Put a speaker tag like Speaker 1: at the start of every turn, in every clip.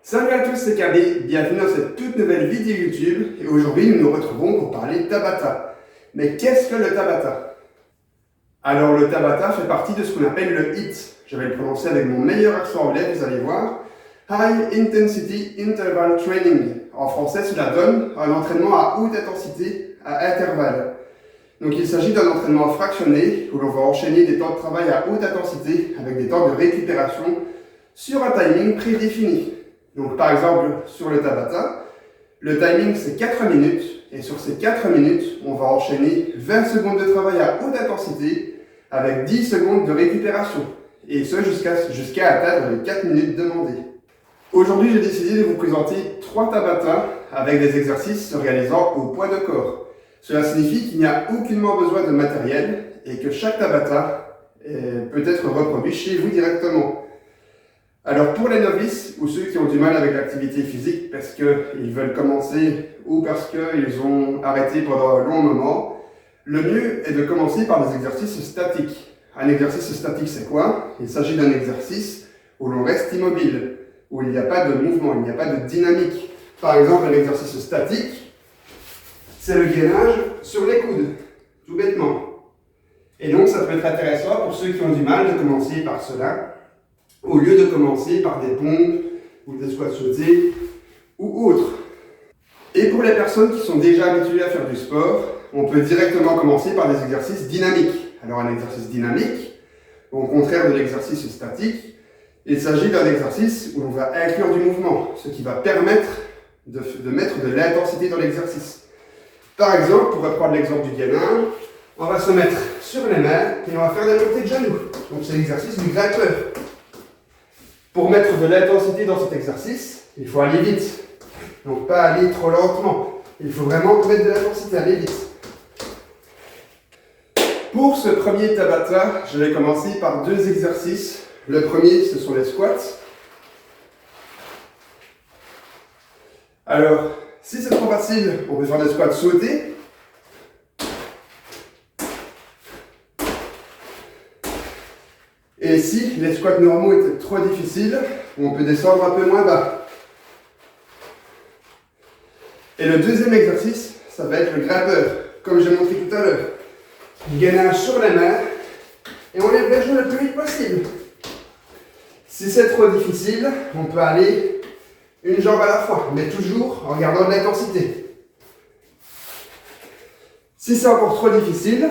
Speaker 1: Salut à tous, c'est Kaby, bienvenue dans cette toute nouvelle vidéo YouTube et aujourd'hui nous nous retrouvons pour parler Tabata. Mais qu'est-ce que le Tabata? Alors le Tabata fait partie de ce qu'on appelle le HIIT. Je vais le prononcer avec mon meilleur accent anglais, vous allez voir. High Intensity Interval Training. En français, cela donne un entraînement à haute intensité à intervalles. Donc il s'agit d'un entraînement fractionné où l'on va enchaîner des temps de travail à haute intensité avec des temps de récupération sur un timing prédéfini. Donc par exemple, sur le Tabata, le timing c'est 4 minutes et sur ces 4 minutes, on va enchaîner 20 secondes de travail à haute intensité avec 10 secondes de récupération. Et ce jusqu'à atteindre les 4 minutes demandées. Aujourd'hui, j'ai décidé de vous présenter 3 Tabata avec des exercices se réalisant au poids de corps. Cela signifie qu'il n'y a aucunement besoin de matériel et que chaque Tabata peut être reproduit chez vous directement. Alors pour les novices ou ceux qui ont du mal avec l'activité physique parce qu'ils veulent commencer ou parce qu'ils ont arrêté pendant un long moment, le mieux est de commencer par des exercices statiques. Un exercice statique c'est quoi? Il s'agit d'un exercice où l'on reste immobile, où il n'y a pas de mouvement, il n'y a pas de dynamique. Par exemple, un exercice statique, c'est le gainage sur les coudes, tout bêtement. Et donc ça peut être intéressant pour ceux qui ont du mal de commencer par cela, au lieu de commencer par des pompes ou des squats sautés ou autres. Et pour les personnes qui sont déjà habituées à faire du sport, on peut directement commencer par des exercices dynamiques. Alors un exercice dynamique, au contraire de l'exercice statique, il s'agit d'un exercice où on va inclure du mouvement, ce qui va permettre de mettre de l'intensité dans l'exercice. Par exemple, pour reprendre l'exemple du gainage, on va se mettre sur les mains et on va faire des montées de genoux. Donc c'est l'exercice du grimpeur. Pour mettre de l'intensité dans cet exercice, il faut aller vite. Donc pas aller trop lentement. Il faut vraiment mettre de l'intensité, aller vite. Pour ce premier Tabata, je vais commencer par 2 exercices. Le premier, ce sont les squats. Alors, si c'est trop facile, on peut faire des squats sautés. Et si les squats normaux étaient trop difficiles, on peut descendre un peu moins bas. Et le deuxième exercice, ça va être le grimpeur, comme j'ai montré tout à l'heure. Gainage sur les mains et on lève les genoux le plus vite possible. Si c'est trop difficile, on peut aller une jambe à la fois, mais toujours en gardant de l'intensité. Si c'est encore trop difficile,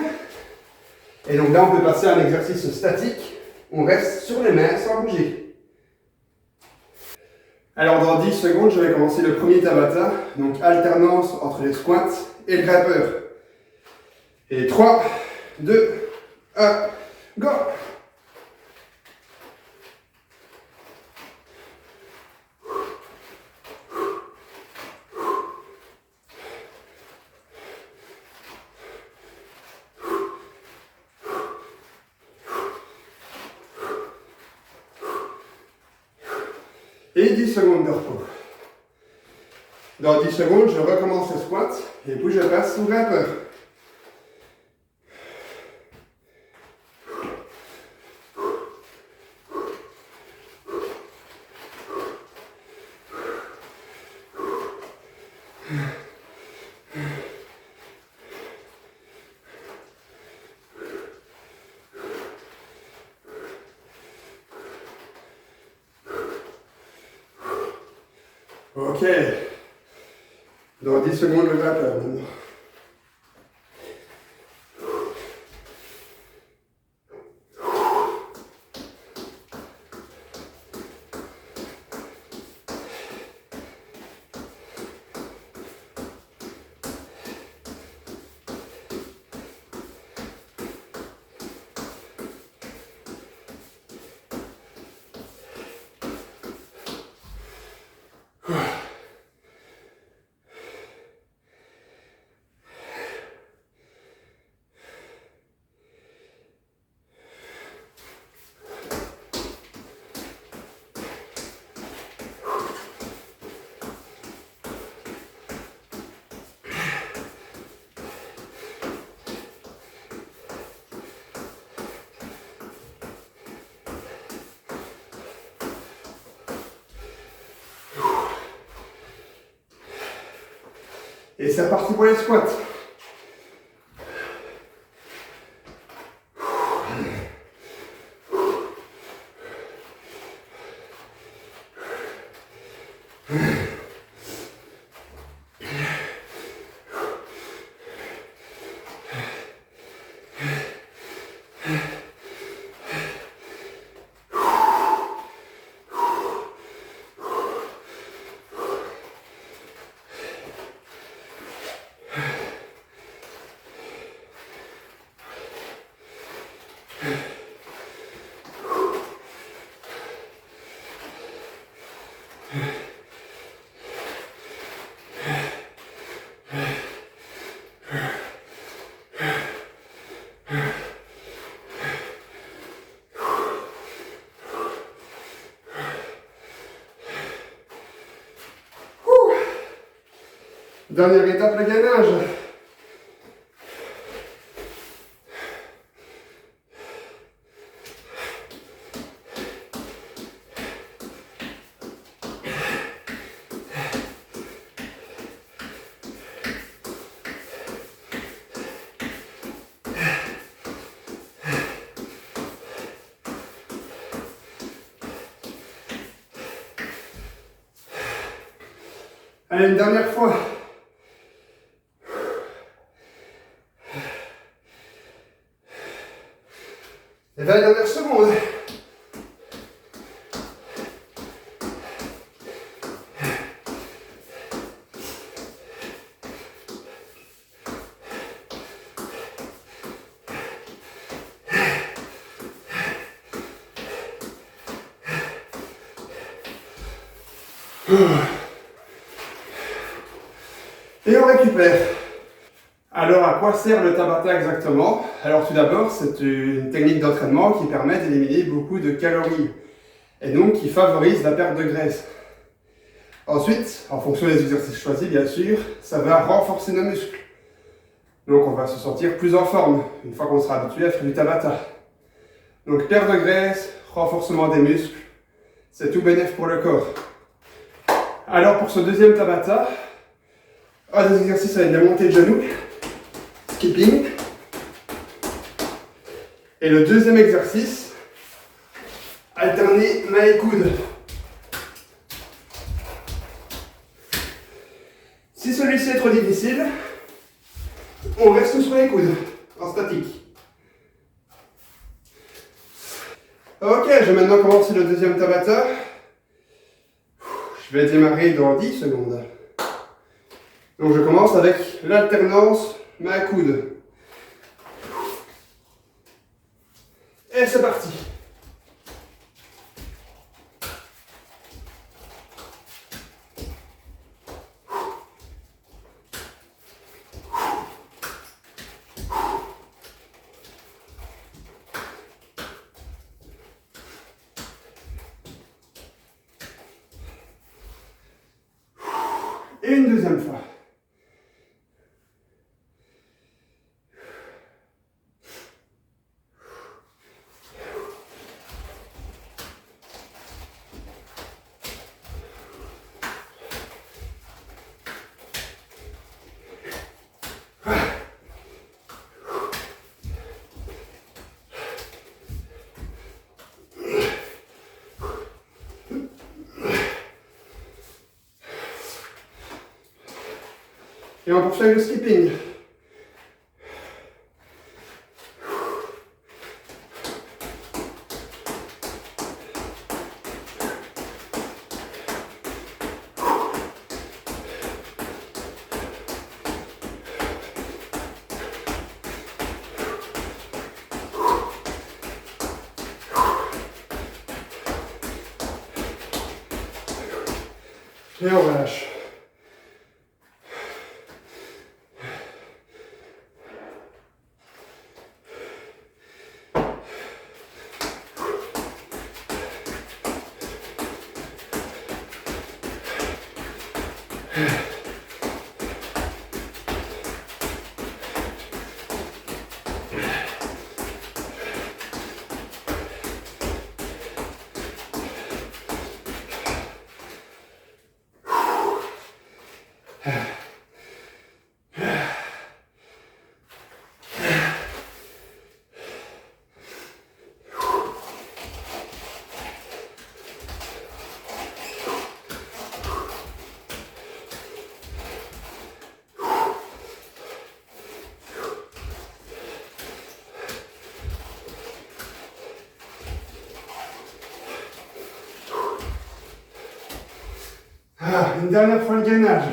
Speaker 1: et donc là on peut passer à un exercice statique, on reste sur les mains sans bouger. Alors dans 10 secondes, je vais commencer le premier Tabata, donc alternance entre les squats et le grimpeur. Et 3, 2, 1, go! Et 10 secondes de repos. Dans 10 secondes, je recommence le squat et puis je passe au grimpeur. Ok. Dans 10 secondes, le grimpeur maintenant. Et c'est parti pour les squats. Dernière étape, le gainage. Allez, une dernière fois. Et 20 dernières secondes. Et on récupère. Alors à quoi sert le Tabata exactement? Alors tout d'abord, c'est une technique d'entraînement qui permet d'éliminer beaucoup de calories et donc qui favorise la perte de graisse. Ensuite, en fonction des exercices choisis bien sûr, ça va renforcer nos muscles. Donc on va se sentir plus en forme une fois qu'on sera habitué à faire du Tabata. Donc perte de graisse, renforcement des muscles, c'est tout bénéf pour le corps. Alors pour ce deuxième Tabata, un des exercices avec la montée de genoux, skipping. Et le deuxième exercice, alterner mains et coudes. Si celui-ci est trop difficile, on reste sur les coudes, en statique. Ok, je vais maintenant commencer le deuxième Tabata. Je vais démarrer dans 10 secondes. Donc je commence avec l'alternance main-coude. Et c'est parti. Et une deuxième fois. Et on poursuit avec le skipping. Et on relâche. Ah, une dernière fois le gainage.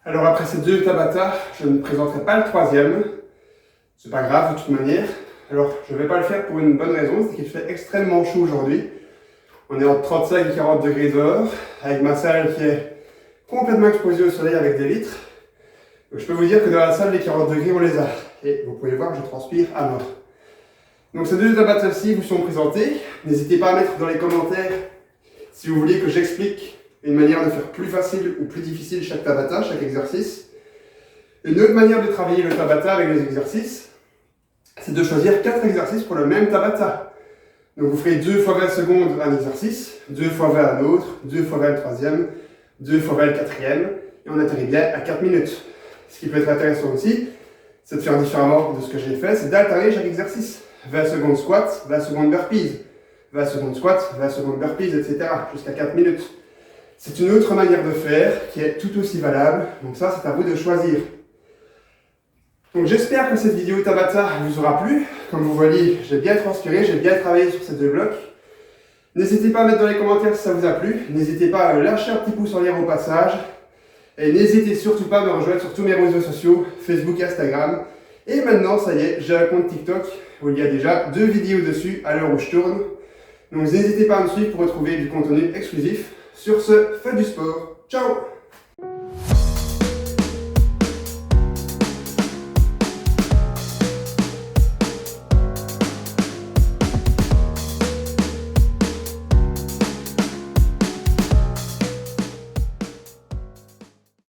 Speaker 1: Alors après ces 2 Tabata, je ne présenterai pas le 3e. C'est pas grave de toute manière. Alors je ne vais pas le faire pour une bonne raison, c'est qu'il fait extrêmement chaud aujourd'hui. On est entre 35 et 40 degrés dehors, avec ma salle qui est complètement exposée au soleil avec des vitres. Donc je peux vous dire que dans la salle, les 40 degrés, on les a. Et vous pouvez voir que je transpire à mort. Donc ces 2 Tabata-ci vous sont présentés. N'hésitez pas à mettre dans les commentaires si vous voulez que j'explique une manière de faire plus facile ou plus difficile chaque Tabata, chaque exercice. Une autre manière de travailler le Tabata avec les exercices, c'est de choisir 4 exercices pour le même Tabata. Donc vous ferez 2 fois 20 secondes un exercice, 2 fois 20 un autre, 2 fois 20 le 3e, 2 fois 20 le 4e, et on atterrit bien à 4 minutes. Ce qui peut être intéressant aussi, c'est de faire différemment de ce que j'ai fait, c'est d'alterner chaque exercice. 20 secondes squat, 20 secondes burpees, 20 secondes squat, 20 secondes burpees, etc. jusqu'à 4 minutes. C'est une autre manière de faire qui est tout aussi valable, donc ça c'est à vous de choisir. Donc j'espère que cette vidéo Tabata vous aura plu. Comme vous voyez, j'ai bien transpiré, j'ai bien travaillé sur ces 2 blocs. N'hésitez pas à mettre dans les commentaires si ça vous a plu. N'hésitez pas à lâcher un petit pouce en l'air au passage. Et n'hésitez surtout pas à me rejoindre sur tous mes réseaux sociaux, Facebook et Instagram. Et maintenant, ça y est, j'ai un compte TikTok où il y a déjà 2 vidéos dessus à l'heure où je tourne. Donc n'hésitez pas à me suivre pour retrouver du contenu exclusif. Sur ce, faites du sport. Ciao!